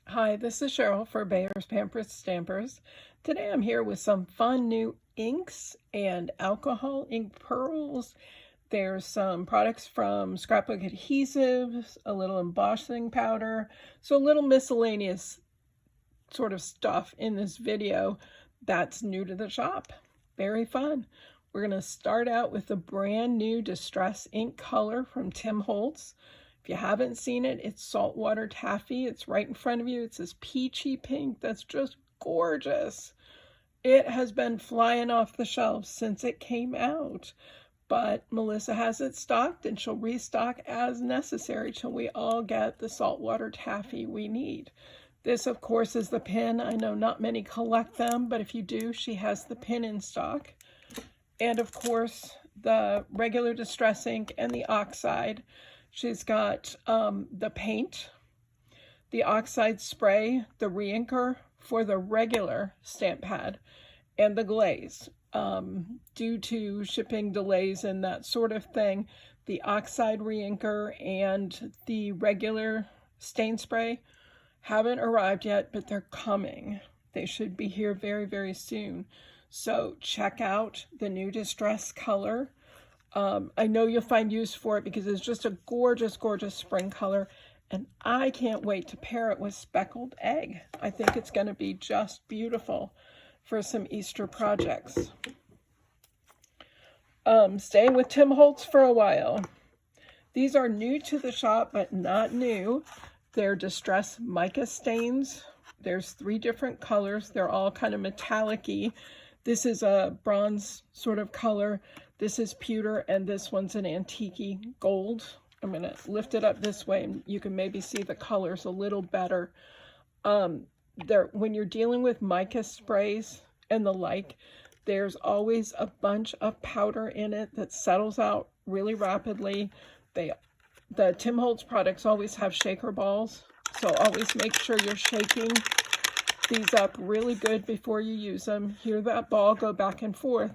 Hi, this is Cheryl for Bayer's Pampers Stampers. Today I'm here with some fun new inks and alcohol ink pearls. There's some products from scrapbook adhesives, a little embossing powder, so a little miscellaneous sort of stuff in this video that's new to the shop. Very fun. We're going to start out with a brand new Distress ink color from Tim Holtz. If you haven't seen it, it's Saltwater Taffy. It's right in front of you. It's this peachy pink that's just gorgeous. It has been flying off the shelves since it came out, but Melissa has it stocked and she'll restock as necessary till we all get the Saltwater Taffy we need. This, of course, is the pin. I know not many collect them, but if you do, she has the pin in stock. And, of course, the regular Distress ink and the oxide. She's got the paint, the oxide spray, the re-inker for the regular stamp pad, and the glaze. Due to shipping delays and that sort of thing, the oxide re-inker and the regular stain spray haven't arrived yet, but they're coming. They should be here very, very soon. So check out the new Distress color. I know you'll find use for it because it's just a gorgeous, gorgeous spring color. And I can't wait to pair it with Speckled Egg. I think it's going to be just beautiful for some Easter projects. Staying with Tim Holtz for a while. These are new to the shop, but not new. They're Distress Mica Stains. There's 3 different colors. They're all kind of metallic-y. This is a bronze sort of color. This is pewter, and this one's an antique gold. I'm going to lift it up this way, and you can maybe see the colors a little better. When you're dealing with mica sprays and the like, there's always a bunch of powder in it that settles out really rapidly. The Tim Holtz products always have shaker balls, so always make sure you're shaking these up really good before you use them. Hear that ball go back and forth.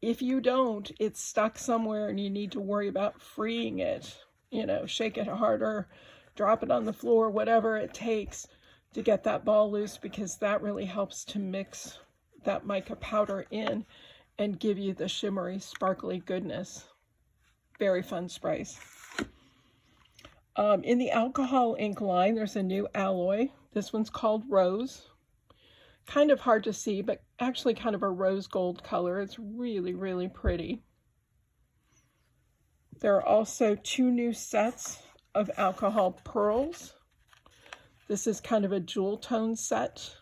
If you don't, it's stuck somewhere and you need to worry about freeing it. You know, shake it harder, drop it on the floor, whatever it takes to get that ball loose, because that really helps to mix that mica powder in and give you the shimmery, sparkly goodness. Very fun sprays. In the alcohol ink line, there's a new alloy. This one's called Rose. Kind of hard to see, but actually kind of a rose gold color. It's really, really pretty. There are also 2 new sets of alcohol pearls. This is kind of a jewel tone set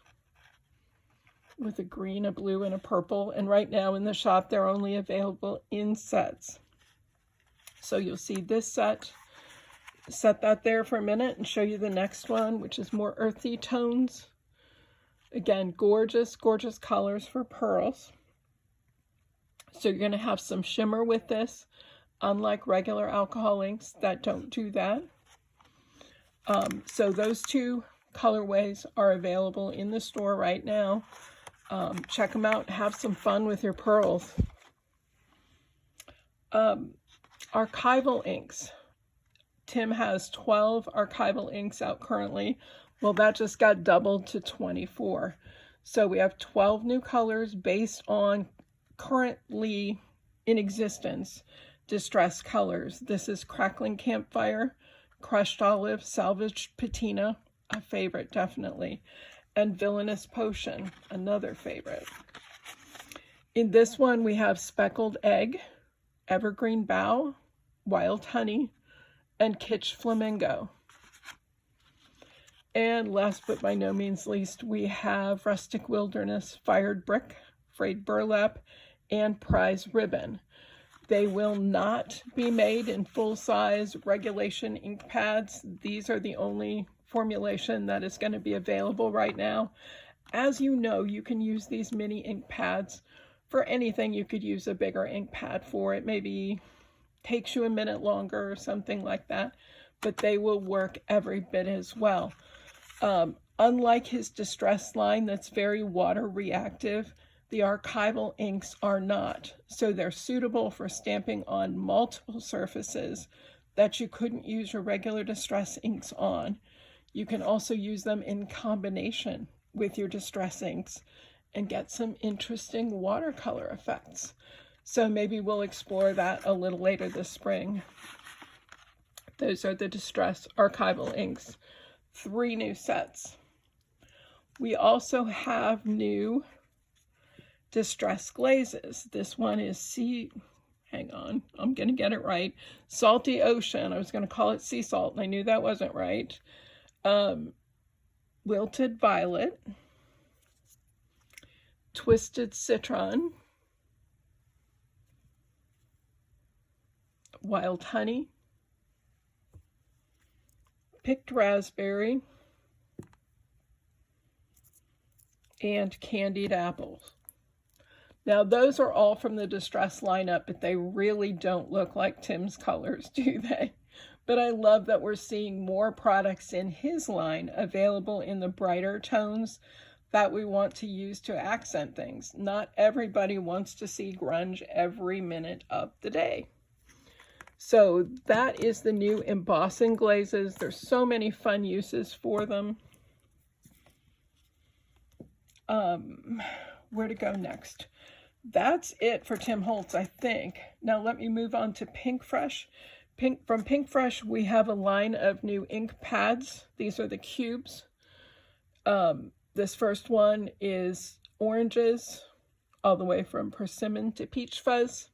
with a green, a blue, and a purple. And right now in the shop, they're only available in sets. So you'll see this set. Set that there for a minute and show you the next one, which is more earthy tones. Again, gorgeous, gorgeous colors for pearls. So you're going to have some shimmer with this, unlike regular alcohol inks that don't do that. So those 2 colorways are available in the store right now. Check them out. Have some fun with your pearls. Archival Inks. Tim has 12 Archival Inks out currently. Well, that just got doubled to 24. So we have 12 new colors based on currently in existence Distress colors. This is Crackling Campfire, Crushed Olive, Salvaged Patina, a favorite definitely, and Villainous Potion, another favorite. In this one we have Speckled Egg, Evergreen Bough, Wild Honey, and Kitsch Flamingo. And last but by no means least, we have Rustic Wilderness, Fired Brick, Frayed Burlap, and Prize Ribbon. They will not be made in full-size regulation ink pads. These are the only formulation that is going to be available right now. As you know, you can use these mini ink pads for anything you could use a bigger ink pad for. It maybe takes you a minute longer or something like that, but they will work every bit as well. Unlike his Distress line that's very water reactive, the Archival inks are not. So they're suitable for stamping on multiple surfaces that you couldn't use your regular Distress inks on. You can also use them in combination with your distress inks and get some interesting watercolor effects. So maybe we'll explore that a little later this spring. Those are the Distress Archival Inks. 3 new sets. We also have new Distress Glazes. This one is hang on, I'm going to get it right. Salty Ocean. I was going to call it Sea Salt, and I knew that wasn't right. Wilted Violet. Twisted Citron. Wild Honey. Picked Raspberry. And Candied Apples. Now, those are all from the Distress lineup, but they really don't look like Tim's colors, do they? But I love that we're seeing more products in his line available in the brighter tones that we want to use to accent things. Not everybody wants to see grunge every minute of the day. So that is the new Embossing Glazes. There's so many fun uses for them. Where to go next? That's it for Tim Holtz, I think. Now let me move on to Pink Fresh. From Pink Fresh, we have a line of new ink pads. These are the cubes. This first one is oranges, all the way from persimmon to peach fuzz.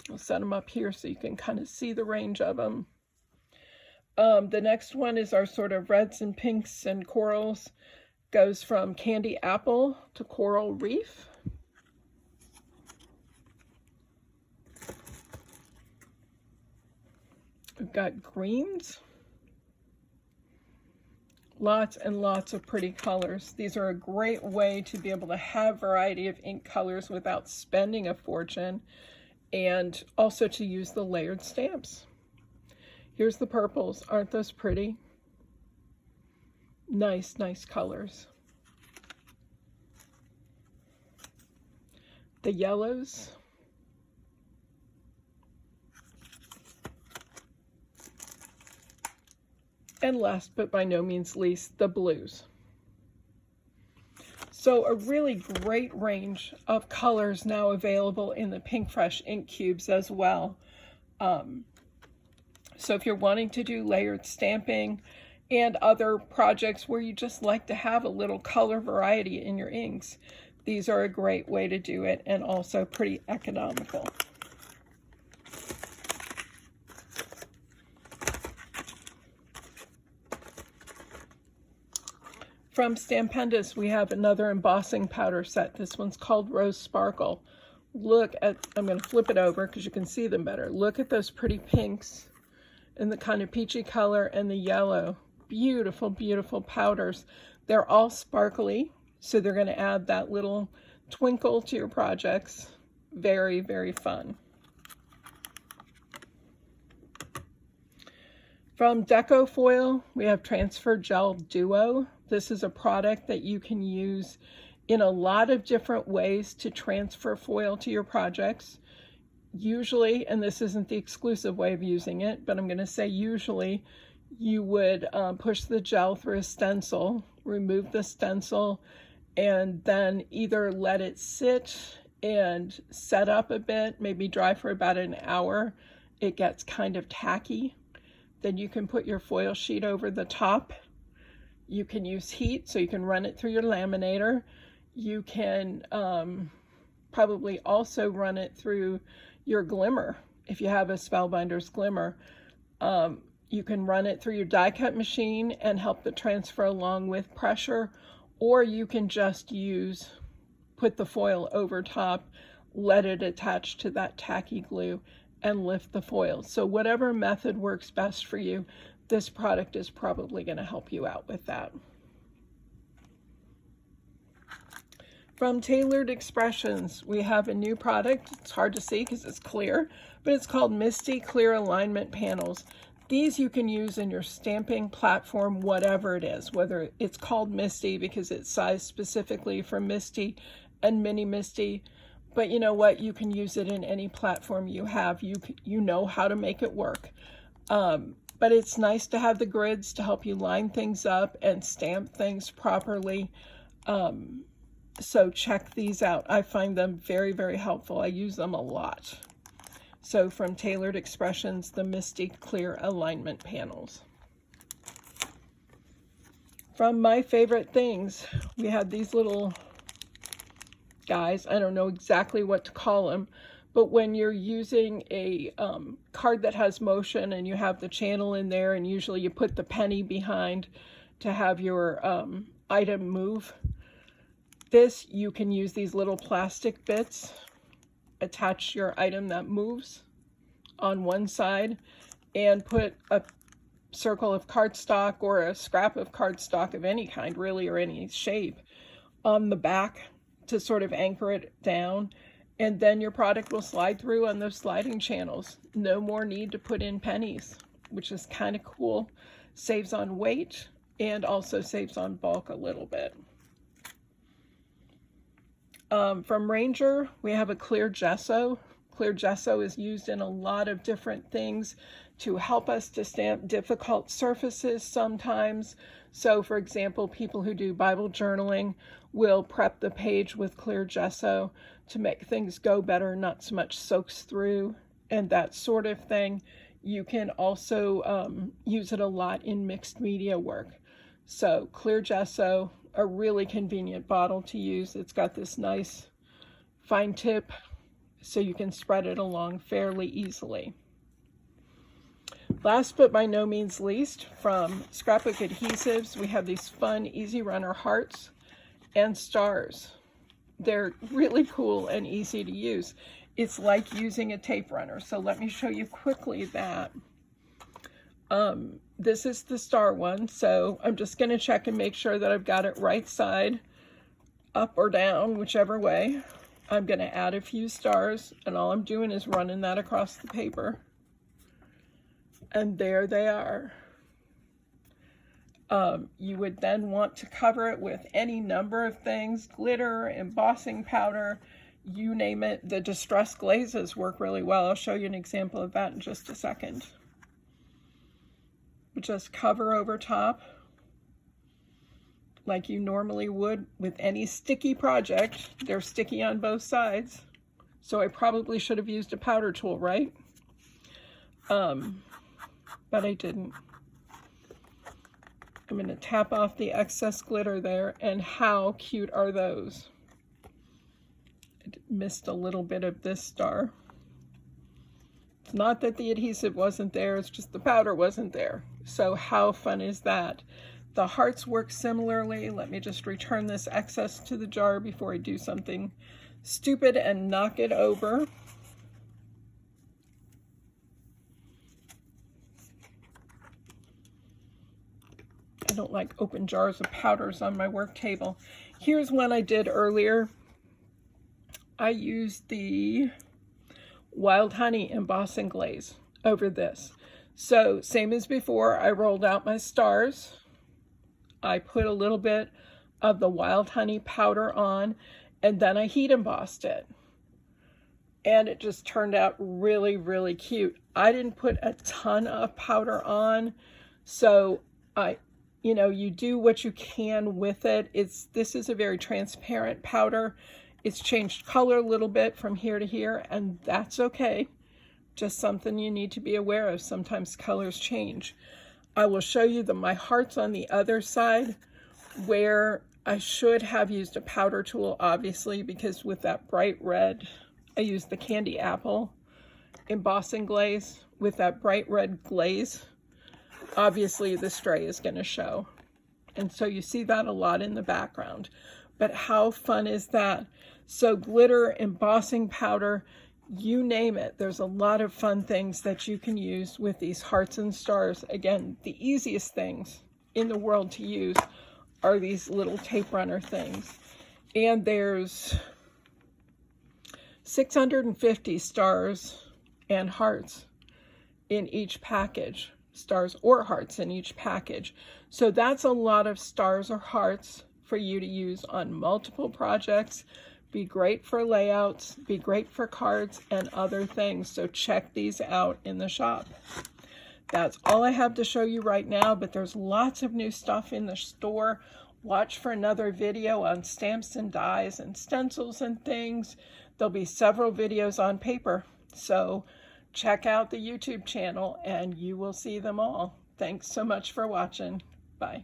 I'll set them up here so you can kind of see the range of them. The next one is our sort of reds and pinks and corals. Goes from Candy Apple to Coral Reef. We've got greens. Lots and lots of pretty colors. These are a great way to be able to have variety of ink colors without spending a fortune, and also to use the layered stamps. Here's the purples. Aren't those pretty? Nice, nice colors. The yellows. And last but by no means least, the blues. So a really great range of colors now available in the Pink Fresh ink cubes as well. So if you're wanting to do layered stamping and other projects where you just like to have a little color variety in your inks, these are a great way to do it, and also pretty economical. From Stampendous, we have another embossing powder set. This one's called Rose Sparkle. Look at, I'm going to flip it over because you can see them better. Look at those pretty pinks and the kind of peachy color and the yellow. Beautiful, beautiful powders. They're all sparkly, so they're going to add that little twinkle to your projects. Very, very fun. From Deco Foil, we have Transfer Gel Duo. This is a product that you can use in a lot of different ways to transfer foil to your projects. Usually, and this isn't the exclusive way of using it, but I'm going to say usually, you would push the gel through a stencil, remove the stencil, and then either let it sit and set up a bit, maybe dry for about an hour. It gets kind of tacky. Then you can put your foil sheet over the top. You can use heat, so you can run it through your laminator. You can probably also run it through your glimmer. If you have a Spellbinders glimmer, you can run it through your die cut machine and help the transfer along with pressure, or you can just put the foil over top, let it attach to that tacky glue, and lift the foil. So whatever method works best for you, this product is probably going to help you out with that. From Tailored Expressions, we have a new product. It's hard to see because it's clear, but it's called Misty Clear Alignment Panels. These you can use in your stamping platform, whatever it is, whether it's called Misty because it's sized specifically for Misty and Mini Misty. But you know what? You can use it in any platform you have. You know how to make it work. but it's nice to have the grids to help you line things up and stamp things properly. So check these out. I find them very, very helpful. I use them a lot. So from Tailored Expressions, the Misty Clear Alignment Panels. From My Favorite Things, we had these little guys. I don't know exactly what to call them, but when you're using a card that has motion and you have the channel in there, and usually you put the penny behind to have your item move, you can use these little plastic bits, attach your item that moves on one side, and put a circle of cardstock or a scrap of cardstock of any kind, really, or any shape, on the back to sort of anchor it down, and then your product will slide through on those sliding channels. No more need to put in pennies, which is kind of cool. Saves on weight and also saves on bulk a little bit. From Ranger, we have a clear gesso. Clear gesso is used in a lot of different things to help us to stamp difficult surfaces sometimes. So for example, people who do Bible journaling will prep the page with clear gesso to make things go better, not so much soaks through and that sort of thing. You can also use it a lot in mixed media work. So clear gesso, a really convenient bottle to use. It's got this nice fine tip so you can spread it along fairly easily. Last but by no means least, from Scrapbook Adhesives, we have these fun Easy Runner hearts and stars. They're really cool and easy to use. It's like using a tape runner. So let me show you quickly that. This is the star one, so I'm just going to check and make sure that I've got it right side up or down, whichever way. I'm going to add a few stars, and all I'm doing is running that across the paper. And there they are. You would then want to cover it with any number of things, glitter, embossing powder, you name it. The distressed glazes work really well. I'll show you an example of that in just a second. Just cover over top like you normally would with any sticky project. They're sticky on both sides, so I probably should have used a powder tool, right? But I didn't. I'm going to tap off the excess glitter there, and how cute are those? I missed a little bit of this star. It's not that the adhesive wasn't there, it's just the powder wasn't there. So how fun is that? The hearts work similarly. Let me just return this excess to the jar before I do something stupid and knock it over. I don't like open jars of powders on my work table. Here's one I did earlier. I used the Wild Honey Embossing Glaze over this. So same as before, I rolled out my stars. I put a little bit of the Wild Honey powder on, and then I heat embossed it. And it just turned out really, really cute. I didn't put a ton of powder on, so you do what you can with it. This is a very transparent powder. It's changed color a little bit from here to here, and that's okay. Just something you need to be aware of. Sometimes colors change. I will show you my hearts on the other side, where I should have used a powder tool, obviously, because with that bright red, I used the Candy Apple embossing glaze. With that bright red glaze, obviously the stray is going to show. And so you see that a lot in the background. But how fun is that? So glitter, embossing powder, you name it. There's a lot of fun things that you can use with these hearts and stars. Again, the easiest things in the world to use are these little tape runner things. And there's 650 stars and hearts in each package. Stars or hearts in each package. So that's a lot of stars or hearts for you to use on multiple projects. Be great for layouts, be great for cards and other things. So check these out in the shop. That's all I have to show you right now, but there's lots of new stuff in the store. Watch for another video on stamps and dies and stencils and things. There'll be several videos on paper, so check out the YouTube channel and you will see them all. Thanks so much for watching. Bye.